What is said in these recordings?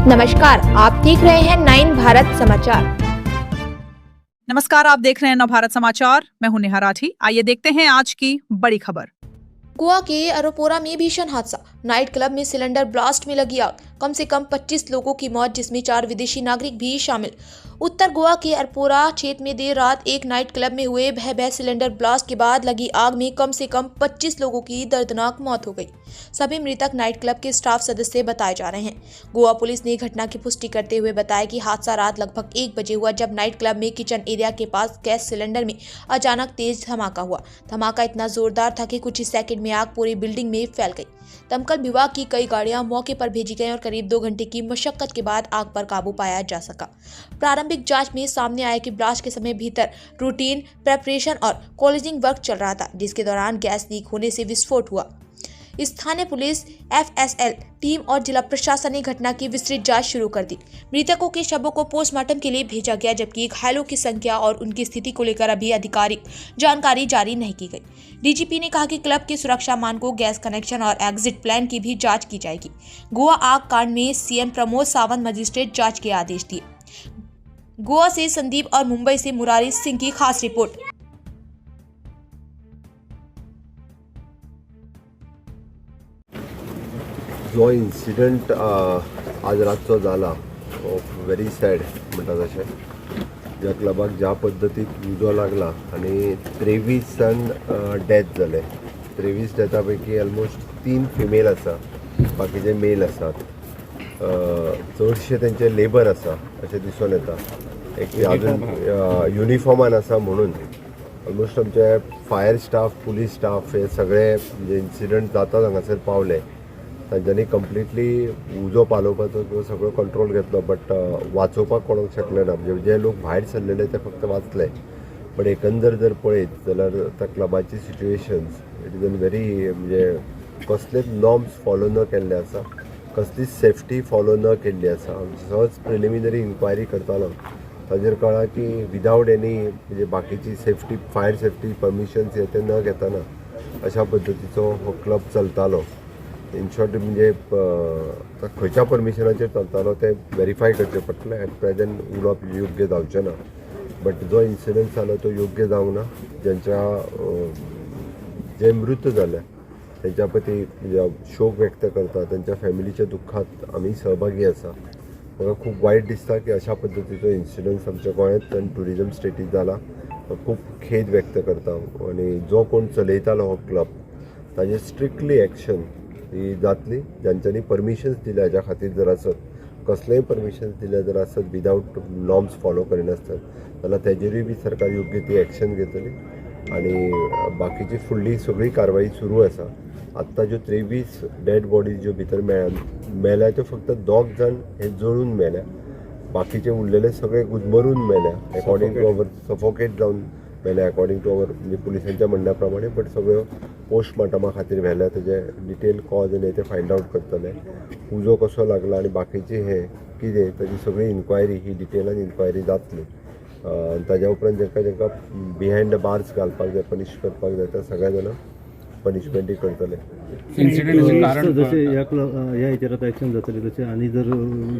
नमस्कार, आप देख रहे हैं 9 भारत समाचार। नमस्कार, आप देख रहे हैं नव भारत समाचार। मैं हूं नेहा राठी। आइए देखते हैं आज की बड़ी खबर। गोवा के अरोपोरा में भीषण हादसा, नाइट क्लब में सिलेंडर ब्लास्ट में लगी आग, कम से कम 25 लोगों की मौत, जिसमें 4 विदेशी नागरिक भी शामिल। उत्तर गोवा के अरोपोरा क्षेत्र में देर रात एक नाइट क्लब में हुए भयावह सिलेंडर ब्लास्ट के बाद लगी आग में कम से कम 25 लोगों की दर्दनाक मौत हो गई। सभी मृतक नाइट क्लब के स्टाफ सदस्य बताए जा रहे हैं। गोवा पुलिस ने घटना की पुष्टि करते हुए बताया कि हादसा रात लगभग 1 बजे हुआ, जब नाइट क्लब में किचन एरिया के पास गैस सिलेंडर में अचानक तेज धमाका हुआ। धमाका इतना जोरदार था कि कुछ ही सेकंड में आग पूरी बिल्डिंग में फैल गई। दमकल विभाग की कई गाड़ियां मौके पर भेजी गई और करीब 2 घंटे की मशक्कत के बाद आग पर काबू पाया जा सका। प्रारंभिक जांच में सामने आया कि ब्लास्ट के समय भीतर रूटीन प्रेपरेशन और कॉलिजिंग वर्क चल रहा था, जिसके दौरान गैस लीक होने से विस्फोट हुआ। स्थानीय पुलिस, एफएसएल टीम और जिला प्रशासन ने घटना की विस्तृत जांच शुरू कर दी। मृतकों के शवों को पोस्टमार्टम के लिए भेजा गया, जबकि घायलों की संख्या और उनकी स्थिति को लेकर अभी आधिकारिक जानकारी जारी नहीं की गई। डीजीपी ने कहा कि क्लब के सुरक्षा मानकों, गैस कनेक्शन और एग्जिट प्लान की भी जांच की जाएगी। गोवा आग कांड में सीएम प्रमोद सावंत मजिस्ट्रेट जांच के आदेश दिए। गोवा से संदीप और मुंबई से मुरारी सिंह की खास रिपोर्ट। जो इन्सिडंट आज रातचो जाला व्हेरी सॅड म्हणटा तशें. ज्या क्लबाक ज्या पद्दतीक उजो लागला आनी 23 जण डेथ जाले. 23 डेथा पैकी ऑलमोस्ट 3 फिमेल आसा, बाकीचे मेल आसात. चडशे तेंचे लेबर आसा अशें दिसून येता. एक अजून युनिफॉर्मान आसा म्हणून ऑलमोस्ट आमचे फायर स्टाफ, पुलीस स्टाफ हे सगळे जे इन्सिडंट जाता हांगासर पावले. तांच्यांनी कंप्लिटली उजो पालोवपाचो किंवा सगळो कंट्रोल घेतलो, बट वाचोवपाक कोणाक शकले ना. म्हणजे जे लोक भायर सरलेले ते फक्त वाचले. बट एकंदर जर पळयत जाल्यार त्या क्लबाची सिच्युएशन्स इट इज व्हेरी, म्हणजे कसलेच नॉर्म्स फॉलो न केल्ले आसा, कसलीच सेफ्टी फॉलो न केल्ली आसा. सहज प्रिलिमिनरी इन्क्वायरी करतालो ताजेर कळ्ळां की विदावट एनी, म्हणजे बाकीची सेफ्टी, फायर सेफ्टी परमिशन्स हे ते न घेतना अशा पद्दतीचो हो क्लब चलतालो. इन शॉर्ट म्हणजे खंयच्या परमिशनाचेर चलतालो ते व्हेरीफाय करचें पडटलें. एट प्रेझेंट उलोवप योग्य जावचें ना. बट जो इन्सिडंट जालो तो योग्य जावंक ना. जे मृत जाले तेंच्या प्रती म्हणजे शोक व्यक्त करता, तेंच्या फॅमिलीच्या दुख्खात आमी सहभागी आसा. म्हाका खूब वायट दिसता की अशा पद्दतीचो इन्सिडंट आमच्या गोंयांत आनी ट्युरिजम स्टेटीत जाला. खूब खेद व्यक्त करता. आनी जो कोण चलयतालो हो क्लब ताजेर स्ट्रिक्टली एक्शन ही जातली. ज्यांच्यांनी परमिशन्स दिल्या हाज्या खातीर जर आसत, कसलेय परमिशन्स दिल्या जर आसत विदावट नॉर्म्स फॉलो करिनासतना, जाल्यार तेजेरूय बी सरकार योग्य ती एक्शन घेतली. आनी बाकीची फुडली सगळी कारवाई सुरू आसा. आत्ता ज्यो 23 डेड बॉडीज ज्यो भितर मेल्या त्यो फक्त 2 जण हे जळून मेल्या. बाकीचे उरलेले सगळे गुदमरून मेल्या. अकॉर्डिंग टू अवर सफोकेट जावन मेल्या अकॉर्डिंग टू अवर, म्हणजे पुलिसांच्या म्हणण्या प्रमाणे. बट सगळ्यो पोस्टमार्टमा खातीर व्हेल्या. तेजे डिटेल कॉज आनी ते फायंड आउट करतले. उजो कसो लागला आनी बाकीचे हे कितें ताजी सगळी इन्क्वायरी ही डिटेलान इन्क्वायरी जातली. ताज्या उपरांत जेंका बिहायंड द बार्स घालपाक जाय, पनीश करपाक जाय, त्या सगळ्या जाणां पनिशमेंटूय करतले. ह्या हेचेर एक्शन जातली तशें. आनी जर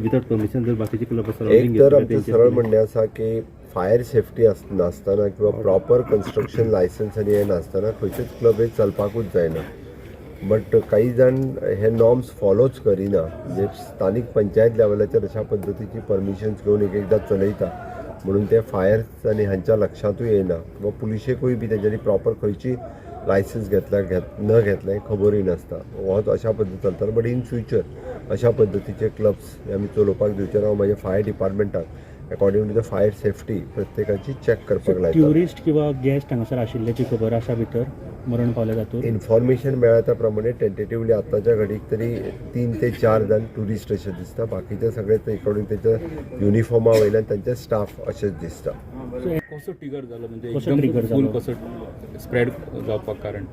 विदाउट परमिशन जर बाकीचे क्लब एक तर आमचें सरळ म्हणणें आसा की फायर सेफ्टी नासतना किंवा प्रॉपर कन्स्ट्रक्शन लायसन्स आनी हें नासतना खंयचेच क्लब हे चलपाकूच जायना. बट काही जाण हे नॉर्म्स फॉलोच करिना. म्हणजे स्थानीक पंचायत लेवलाचेर अशा पद्दतीची परमिशन्स घेवन एकदां चलयता म्हणून ते फायर्स आनी हांच्या लक्षांतूय येना, किंवा पुलिशेकूय बी तेंच्यांनी प्रॉपर खंयची लायसन्स न घेतलें खबरूय नासता. होच अशा पद्दतीन चलतालो. बट इन फ्युचर अशा पद्दतीचे क्लब्स आमी चलोवपाक दिवचे ना. म्हाज्या फायर डिपार्टमेंटाक according to the fire safety प्रत्येकाची चॅक करपाक लायता. ट्युरिस्ट किंवा गेस्ट हांगासर आशिल्ल्याची खबर आसा भितर मरण पावल्या जातूर इन्फॉर्मेशन मेळ्ळा त्या प्रमाणे टेंटेटिवली आतांच्या घडीक तरी 3 ते 4 जण ट्युरिस्ट अशें दिसता. बाकीचे सगळे अकॉर्डिंग तेच्या युनिफॉर्मा वयल्यान तांचे स्टाफ अशेंच दिसता. कसो ट्रिगर जालो, म्हणजे एकदम फूल कसो स्प्रेड जावपाक कारण